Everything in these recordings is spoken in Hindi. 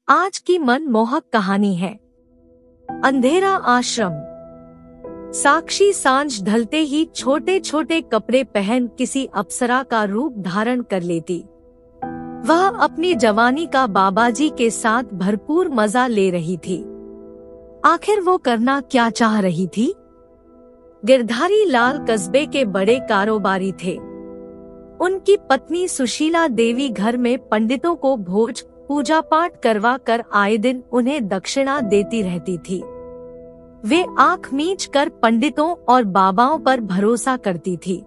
आज की मनमोहक कहानी है अंधेरा आश्रम। साक्षी सांझ ढलते ही छोटे छोटे कपड़े पहन किसी अप्सरा का रूप धारण कर लेती। वह अपनी जवानी का बाबाजी के साथ भरपूर मजा ले रही थी। आखिर वो करना क्या चाह रही थी? गिरधारी लाल कस्बे के बड़े कारोबारी थे। उनकी पत्नी सुशीला देवी घर में पंडितों को भोज पूजा पाठ करवा कर आए दिन उन्हें दक्षिणा देती रहती थी। वे आंख मीच कर पंडितों और बाबाओं पर भरोसा करती थी।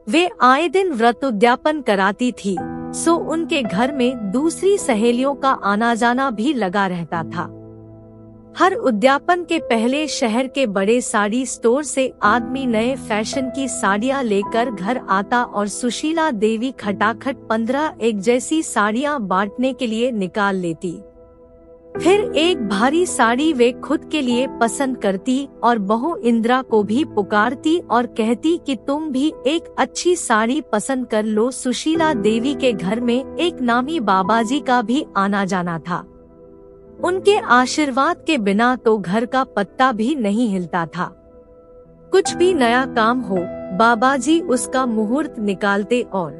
वे आए दिन व्रत उद्यापन कराती थी, सो उनके घर में दूसरी सहेलियों का आना जाना भी लगा रहता था। हर उद्यापन के पहले शहर के बड़े साड़ी स्टोर से आदमी नए फैशन की साड़ियां लेकर घर आता और सुशीला देवी खटाखट 15 एक जैसी साड़ियां बांटने के लिए निकाल लेती। फिर एक भारी साड़ी वे खुद के लिए पसंद करती और बहू इंदिरा को भी पुकारती और कहती कि तुम भी एक अच्छी साड़ी पसंद कर लो। सुशीला देवी के घर में एक नामी बाबाजी का भी आना जाना था। उनके आशीर्वाद के बिना तो घर का पत्ता भी नहीं हिलता था। कुछ भी नया काम हो, बाबाजी उसका मुहूर्त निकालते और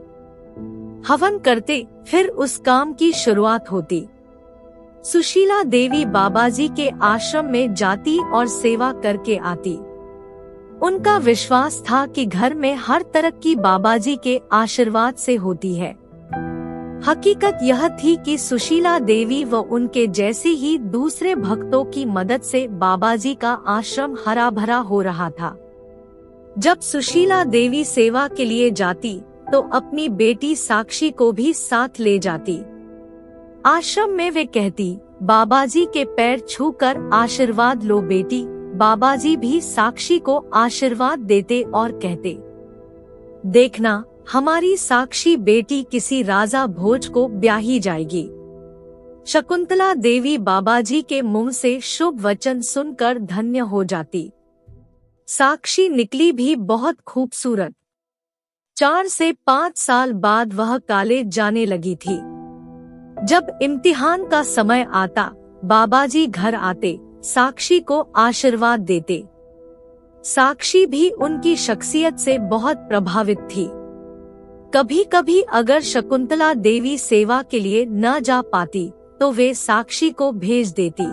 हवन करते, फिर उस काम की शुरुआत होती। सुशीला देवी बाबाजी के आश्रम में जाती और सेवा करके आती। उनका विश्वास था कि घर में हर तरक्की बाबाजी के आशीर्वाद से होती है। हकीकत यह थी कि सुशीला देवी व उनके जैसे ही दूसरे भक्तों की मदद से बाबाजी का आश्रम हरा भरा हो रहा था। जब सुशीला देवी सेवा के लिए जाती तो अपनी बेटी साक्षी को भी साथ ले जाती। आश्रम में वे कहती, बाबाजी के पैर छूकर आशीर्वाद लो बेटी। बाबाजी भी साक्षी को आशीर्वाद देते और कहते, देखना हमारी साक्षी बेटी किसी राजा भोज को ब्याही जाएगी। शकुंतला देवी बाबाजी के मुंह से शुभ वचन सुनकर धन्य हो जाती। साक्षी निकली भी बहुत खूबसूरत। 4 से 5 साल बाद वह कॉलेज जाने लगी थी। जब इम्तिहान का समय आता, बाबाजी घर आते, साक्षी को आशीर्वाद देते। साक्षी भी उनकी शख्सियत से बहुत प्रभावित थी। कभी कभी अगर शकुंतला देवी सेवा के लिए न जा पाती तो वे साक्षी को भेज देती।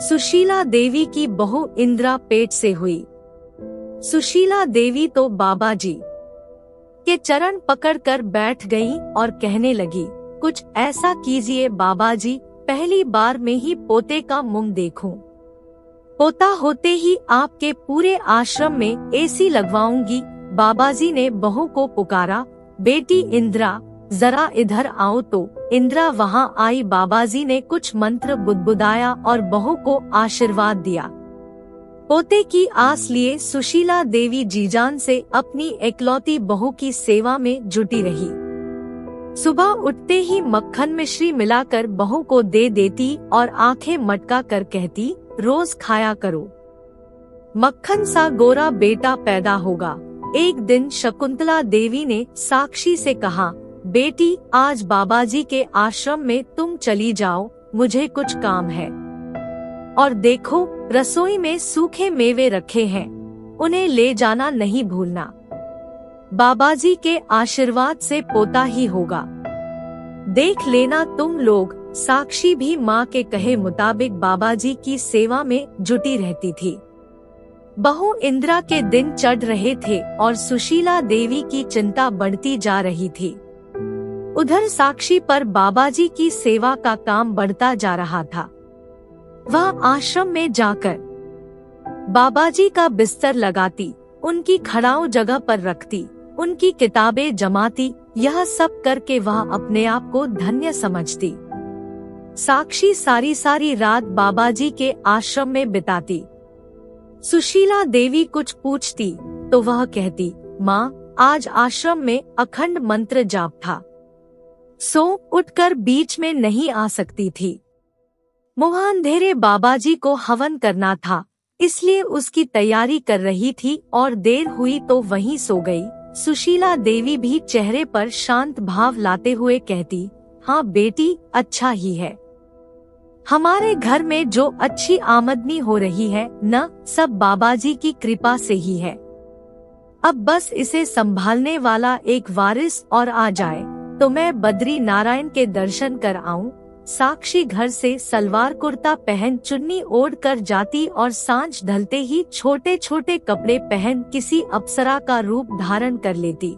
सुशीला देवी की बहू इंदिरा पेट से हुई। सुशीला देवी तो बाबाजी के चरण पकड़कर बैठ गई और कहने लगी, कुछ ऐसा कीजिए बाबाजी, पहली बार में ही पोते का मुंह देखूं। पोता होते ही आपके पूरे आश्रम में एसी लगवाऊंगी। बाबाजी ने बहू को पुकारा, बेटी इंदिरा जरा इधर आओ। तो इंदिरा वहां आई। बाबाजी ने कुछ मंत्र बुदबुदाया और बहू को आशीर्वाद दिया। पोते की आस लिए सुशीला देवी जीजान से अपनी एकलौती बहू की सेवा में जुटी रही। सुबह उठते ही मक्खन मिश्री मिलाकर बहू को दे देती और आंखें मटका कर कहती, रोज खाया करो, मक्खन सा गोरा बेटा पैदा होगा। एक दिन शकुंतला देवी ने साक्षी से कहा, बेटी आज बाबाजी के आश्रम में तुम चली जाओ, मुझे कुछ काम है। और देखो रसोई में सूखे मेवे रखे हैं, उन्हें ले जाना नहीं भूलना। बाबाजी के आशीर्वाद से पोता ही होगा, देख लेना तुम लोग। साक्षी भी माँ के कहे मुताबिक बाबाजी की सेवा में जुटी रहती थी। बहू इंदिरा के दिन चढ़ रहे थे और सुशीला देवी की चिंता बढ़ती जा रही थी। उधर साक्षी पर बाबाजी की सेवा का काम बढ़ता जा रहा था। वह आश्रम में जाकर बाबाजी का बिस्तर लगाती, उनकी खड़ाऊ जगह पर रखती, उनकी किताबें जमाती। यह सब करके वह अपने आप को धन्य समझती। साक्षी सारी सारी रात बाबाजी के आश्रम में बिताती। सुशीला देवी कुछ पूछती तो वह कहती, माँ आज आश्रम में अखंड मंत्र जाप था, सो उठकर बीच में नहीं आ सकती थी। मुँह अंधेरे बाबाजी को हवन करना था, इसलिए उसकी तैयारी कर रही थी और देर हुई तो वहीं सो गई। सुशीला देवी भी चेहरे पर शांत भाव लाते हुए कहती, हाँ बेटी अच्छा ही है। हमारे घर में जो अच्छी आमदनी हो रही है न, सब बाबाजी की कृपा से ही है। अब बस इसे संभालने वाला एक वारिस और आ जाए तो मैं बद्री नारायण के दर्शन कर आऊं। साक्षी घर से सलवार कुर्ता पहन चुन्नी ओढ़ कर जाती और सांझ ढलते ही छोटे छोटे कपड़े पहन किसी अप्सरा का रूप धारण कर लेती।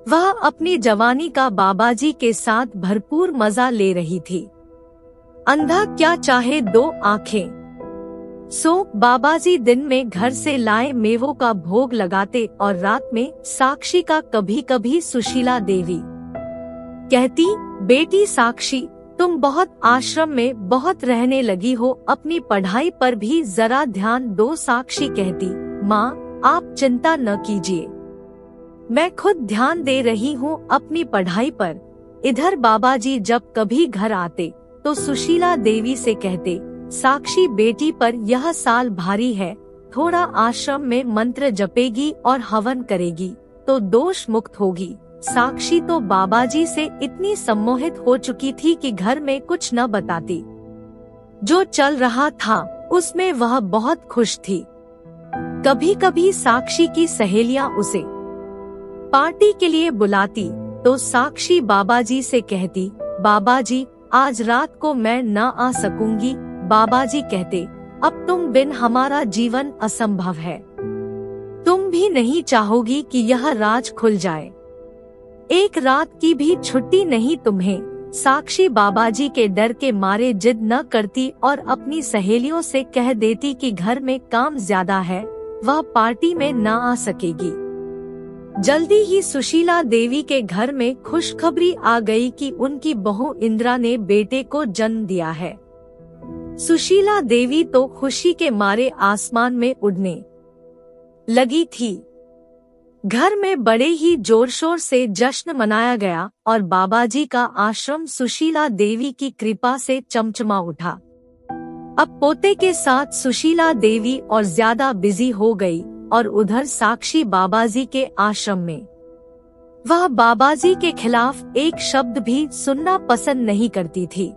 वह अपनी जवानी का बाबाजी के साथ भरपूर मजा ले रही थी। अंधा क्या चाहे दो आंखें। सो बाबाजी दिन में घर से लाए मेवों का भोग लगाते और रात में साक्षी का कभी कभी सुशीला देवी कहती, बेटी साक्षी, तुम बहुत आश्रम में बहुत रहने लगी हो, अपनी पढ़ाई पर भी जरा ध्यान दो। साक्षी कहती, माँ आप चिंता न कीजिए, मैं खुद ध्यान दे रही हूँ अपनी पढ़ाई पर। इधर बाबाजी जब कभी घर आते तो सुशीला देवी से कहते, साक्षी बेटी पर यह साल भारी है, थोड़ा आश्रम में मंत्र जपेगी और हवन करेगी तो दोष मुक्त होगी। साक्षी तो बाबाजी से इतनी सम्मोहित हो चुकी थी कि घर में कुछ न बताती। जो चल रहा था उसमें वह बहुत खुश थी। कभी कभी साक्षी की सहेलियां उसे पार्टी के लिए बुलाती तो साक्षी बाबाजी से कहती, बाबाजी आज रात को मैं न आ सकूंगी। बाबाजी कहते, अब तुम बिन हमारा जीवन असंभव है, तुम भी नहीं चाहोगी कि यह राज खुल जाए, एक रात की भी छुट्टी नहीं तुम्हें। साक्षी बाबाजी के डर के मारे जिद न करती और अपनी सहेलियों से कह देती कि घर में काम ज्यादा है, वह पार्टी में न आ सकेगी। जल्दी ही सुशीला देवी के घर में खुशखबरी आ गई कि उनकी बहू इंदिरा ने बेटे को जन्म दिया है। सुशीला देवी तो खुशी के मारे आसमान में उड़ने लगी थी। घर में बड़े ही जोर शोर से जश्न मनाया गया और बाबाजी का आश्रम सुशीला देवी की कृपा से चमचमा उठा। अब पोते के साथ सुशीला देवी और ज्यादा बिजी हो गई और उधर साक्षी बाबाजी के आश्रम में। वह बाबाजी के खिलाफ एक शब्द भी सुनना पसंद नहीं करती थी।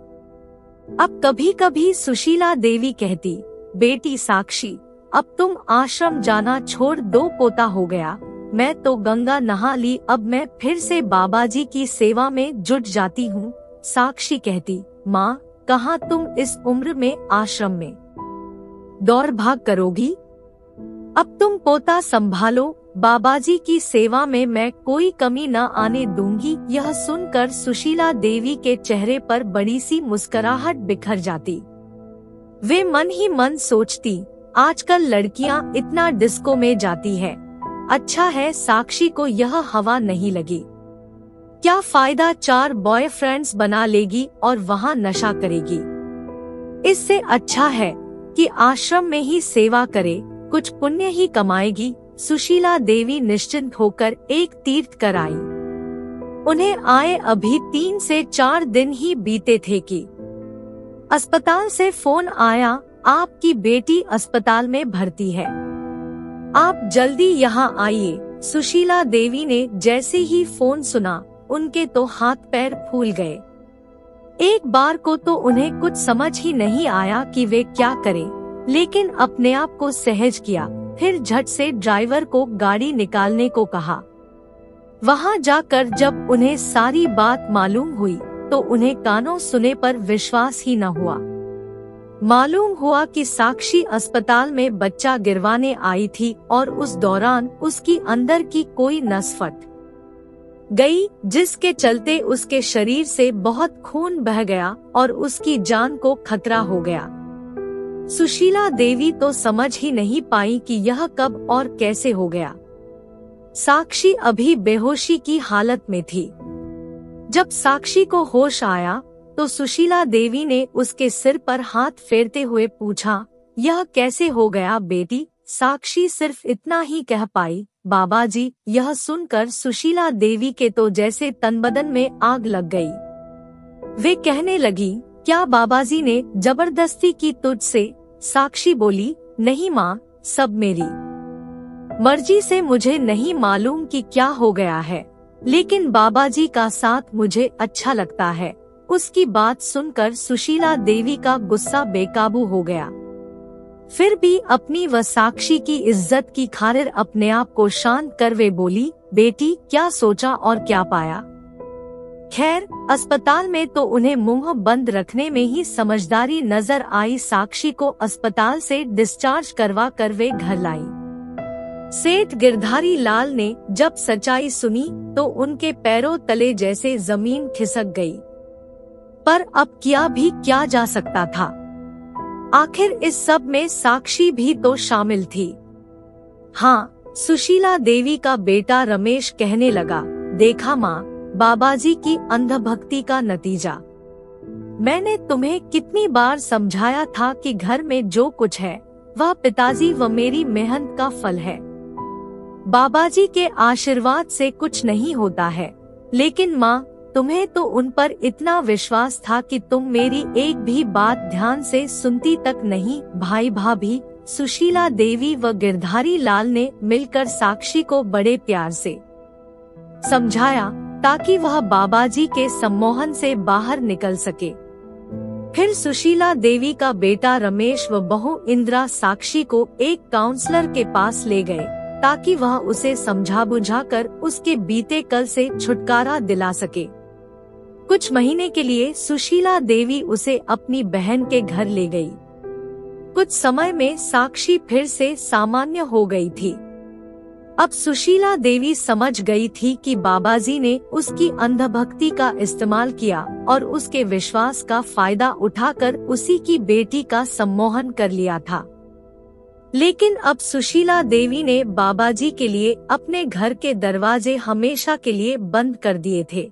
अब कभी कभी सुशीला देवी कहती, बेटी साक्षी, अब तुम आश्रम जाना छोड़ दो, पोता हो गया, मैं तो गंगा नहा ली, अब मैं फिर से बाबाजी की सेवा में जुट जाती हूँ। साक्षी कहती, माँ कहाँ तुम इस उम्र में आश्रम में दौड़ भाग करोगी, अब तुम पोता संभालो, बाबाजी की सेवा में मैं कोई कमी न आने दूंगी। यह सुनकर सुशीला देवी के चेहरे पर बड़ी सी मुस्कुराहट बिखर जाती। वे मन ही मन सोचती, आजकल लड़कियां इतना डिस्को में जाती है, अच्छा है साक्षी को यह हवा नहीं लगी, क्या फायदा, 4 बॉयफ्रेंड्स बना लेगी और वहाँ नशा करेगी। इससे अच्छा है कि आश्रम में ही सेवा करे, कुछ पुण्य ही कमाएगी। सुशीला देवी निश्चिंत होकर एक तीर्थ कर आई। उन्हें आए अभी 3 से 4 दिन ही बीते थे कि अस्पताल से फोन आया, आपकी बेटी अस्पताल में भर्ती है, आप जल्दी यहाँ आइए। सुशीला देवी ने जैसे ही फोन सुना उनके तो हाथ पैर फूल गए। एक बार को तो उन्हें कुछ समझ ही नहीं आया कि वे क्या करें, लेकिन अपने आप को सहज किया। फिर झट से ड्राइवर को गाड़ी निकालने को कहा। वहाँ जाकर जब उन्हें सारी बात मालूम हुई तो उन्हें कानों सुने पर विश्वास ही न हुआ। मालूम हुआ कि साक्षी अस्पताल में बच्चा गिरवाने आई थी और उस दौरान उसकी अंदर की कोई नस फट गई, जिसके चलते उसके शरीर से बहुत खून बह गया और उसकी जान को खतरा हो गया। सुशीला देवी तो समझ ही नहीं पाई कि यह कब और कैसे हो गया। साक्षी अभी बेहोशी की हालत में थी। जब साक्षी को होश आया तो सुशीला देवी ने उसके सिर पर हाथ फेरते हुए पूछा, यह कैसे हो गया बेटी। साक्षी सिर्फ इतना ही कह पाई, बाबाजी। यह सुनकर सुशीला देवी के तो जैसे तन बदन में आग लग गई। वे कहने लगी, क्या बाबाजी ने जबरदस्ती की तुझसे। साक्षी बोली, नहीं माँ, सब मेरी मर्जी से, मुझे नहीं मालूम कि क्या हो गया है, लेकिन बाबाजी का साथ मुझे अच्छा लगता है, उसकी बात सुनकर सुशीला देवी का गुस्सा बेकाबू हो गया। फिर भी अपनी व साक्षी की इज्जत की खातिर अपने आप को शांत कर वे बोली, बेटी क्या सोचा और क्या पाया? खैर, अस्पताल में तो उन्हें मुंह बंद रखने में ही समझदारी नजर आई। साक्षी को अस्पताल से डिस्चार्ज करवा कर वे घर लाई। सेठ गिरधारी लाल ने जब सच्चाई सुनी तो उनके पैरों तले जैसे जमीन खिसक गई। पर अब किया भी क्या जा सकता था? आखिर इस सब में साक्षी भी तो शामिल थी। हाँ, सुशीला देवी का बेटा रमेश कहने लगा, देखा माँ, बाबाजी की अंधभक्ति का नतीजा। मैंने तुम्हें कितनी बार समझाया था कि घर में जो कुछ है वह पिताजी व मेरी मेहनत का फल है। बाबाजी के आशीर्वाद से कुछ नहीं होता है, लेकिन माँ, तुम्हें तो उन पर इतना विश्वास था कि तुम मेरी एक भी बात ध्यान से सुनती तक नहीं। भाई भाभी सुशीला देवी व गिरधारी लाल ने मिलकर साक्षी को बड़े प्यार से समझाया ताकि वह बाबाजी के सम्मोहन से बाहर निकल सके। फिर सुशीला देवी का बेटा रमेश व बहू इंदिरा साक्षी को एक काउंसलर के पास ले गए ताकि वह उसे समझा बुझाकर उसके बीते कल से छुटकारा दिला सके। कुछ महीने के लिए सुशीला देवी उसे अपनी बहन के घर ले गई। कुछ समय में साक्षी फिर से सामान्य हो गई थी। अब सुशीला देवी समझ गई थी कि बाबाजी ने उसकी अंधभक्ति का इस्तेमाल किया और उसके विश्वास का फायदा उठाकर उसी की बेटी का सम्मोहन कर लिया था। लेकिन अब सुशीला देवी ने बाबाजी के लिए अपने घर के दरवाजे हमेशा के लिए बंद कर दिए थे।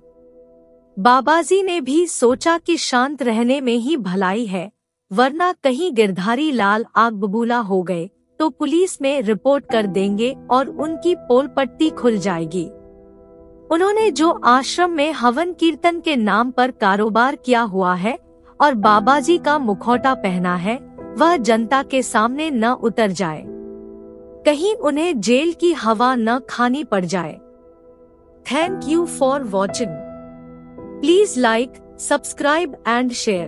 बाबाजी ने भी सोचा कि शांत रहने में ही भलाई है, वरना कहीं गिरधारी लाल आग बबूला हो गए तो पुलिस में रिपोर्ट कर देंगे और उनकी पोल पट्टी खुल जाएगी। उन्होंने जो आश्रम में हवन कीर्तन के नाम पर कारोबार किया हुआ है और बाबाजी का मुखौटा पहना है, वह जनता के सामने न उतर जाए, कहीं उन्हें जेल की हवा न खानी पड़ जाए। Thank you for watching. Please like, subscribe and share.